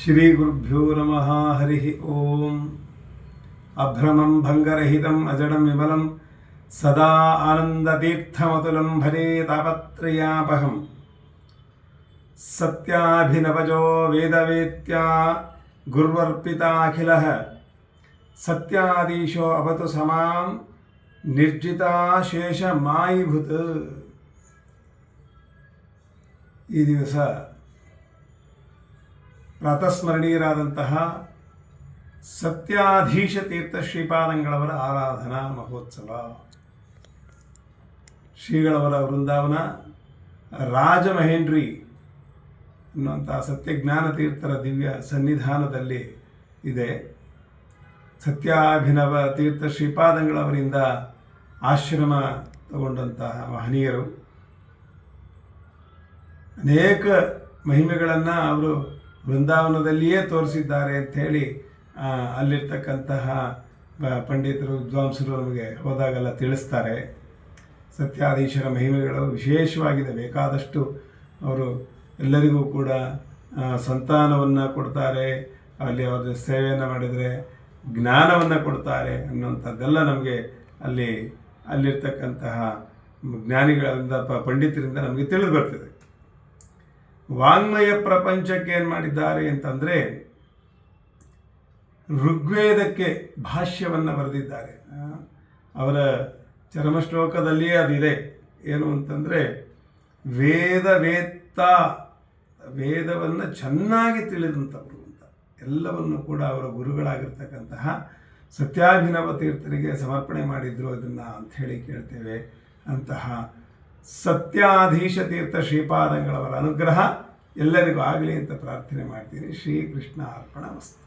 ಶ್ರೀ ಗುರುಭ್ಯೋ ನಮಃ. ಹರಿ ಓಂ. ಅಭ್ರಮಂ ಭಂಗರಹಿತಂ ಅಜಡಂ ವಿಮಲಂ ಸದಾ ಆನಂದತೀರ್ಥಮತುಲಂ ಭಜೆ ತಾಪತ್ರಯಾಪಹಂ. ಸತ್ಯಾಭಿನವಜೋ ವೇದವೇತ್ಯ ಗುರ್ವರ್ಪಿತಾಖಿಲಃ ಸತ್ಯಾದೀಶೋ ಅವತು ಸಮಾಂ ನಿರ್ಜಿತಾಶೇಷ ಮಾಯಿಭೂತ್. ಈ ದಿವಸ ಪ್ರಾತಸ್ಮರಣೀಯರಾದಂತಹ ಸತ್ಯಾಧೀಶ ತೀರ್ಥ ಶ್ರೀಪಾದಂಗಳವರ ಆರಾಧನಾ ಮಹೋತ್ಸವ. ಶ್ರೀಗಳವರ ವೃಂದಾವನ ರಾಜಮಹೇಂದ್ರಿ ಅನ್ನುವಂಥ ಸತ್ಯಜ್ಞಾನ ತೀರ್ಥರ ದಿವ್ಯ ಸನ್ನಿಧಾನದಲ್ಲಿ ಇದೆ. ಸತ್ಯಾಭಿನವ ತೀರ್ಥ ಶ್ರೀಪಾದಂಗಳವರಿಂದ ಆಶ್ರಮ ತಗೊಂಡಂತಹ ಮಹನೀಯರು ಅನೇಕ ಮಹಿಮೆಗಳನ್ನು ಅವರು ವೃಂದಾವನದಲ್ಲಿಯೇ ತೋರಿಸಿದ್ದಾರೆ ಅಂಥೇಳಿ ಅಲ್ಲಿರ್ತಕ್ಕಂತಹ ಪಂಡಿತರು ವಿದ್ವಾಂಸರು ನಮಗೆ ಹೋದಾಗೆಲ್ಲ ತಿಳಿಸ್ತಾರೆ. ಸತ್ಯಾಧೀಶರ ಮಹಿಮೆಗಳು ವಿಶೇಷವಾಗಿದೆ. ಬೇಕಾದಷ್ಟು ಅವರು ಎಲ್ಲರಿಗೂ ಕೂಡ ಸಂತಾನವನ್ನು ಕೊಡ್ತಾರೆ, ಅಲ್ಲಿ ಅವರ ಸೇವೆಯನ್ನು ಮಾಡಿದರೆ ಜ್ಞಾನವನ್ನು ಕೊಡ್ತಾರೆ ಅನ್ನುವಂಥದ್ದೆಲ್ಲ ನಮಗೆ ಅಲ್ಲಿರ್ತಕ್ಕಂತಹ ಜ್ಞಾನಿಗಳಿಂದ ಪಂಡಿತರಿಂದ ನಮಗೆ ತಿಳಿದು ಬರ್ತದೆ. ವಾಂಗ್ಮಯ ಪ್ರಪಂಚಕ್ಕೆ ಏನು ಮಾಡಿದ್ದಾರೆ ಅಂತಂದರೆ ಋಗ್ವೇದಕ್ಕೆ ಭಾಷ್ಯವನ್ನು ಬರೆದಿದ್ದಾರೆ. ಅವರ ಚರಮಶ್ಲೋಕದಲ್ಲಿಯೇ ಅದಿದೆ. ಏನು ಅಂತಂದರೆ ವೇದವನ್ನು ಚೆನ್ನಾಗಿ ತಿಳಿದಂಥವರು ಅಂತ ಎಲ್ಲವನ್ನು ಕೂಡ ಅವರ ಗುರುಗಳಾಗಿರ್ತಕ್ಕಂತಹ ಸತ್ಯಾಭಿನವ ತೀರ್ಥರಿಗೆ ಸಮರ್ಪಣೆ ಮಾಡಿದ್ರು ಅದನ್ನು ಅಂಥೇಳಿ ಕೇಳ್ತೇವೆ. ಅಂತಹ ಸತ್ಯಾಧೀಶ ತೀರ್ಥ ಶ್ರೀಪಾದಂಗಳವರ ಅನುಗ್ರಹ ಎಲ್ಲರಿಗೂ ಆಗಲಿ ಅಂತ ಪ್ರಾರ್ಥನೆ ಮಾಡ್ತೀನಿ. ಶ್ರೀಕೃಷ್ಣ ಅರ್ಪಣಮಸ್ತು.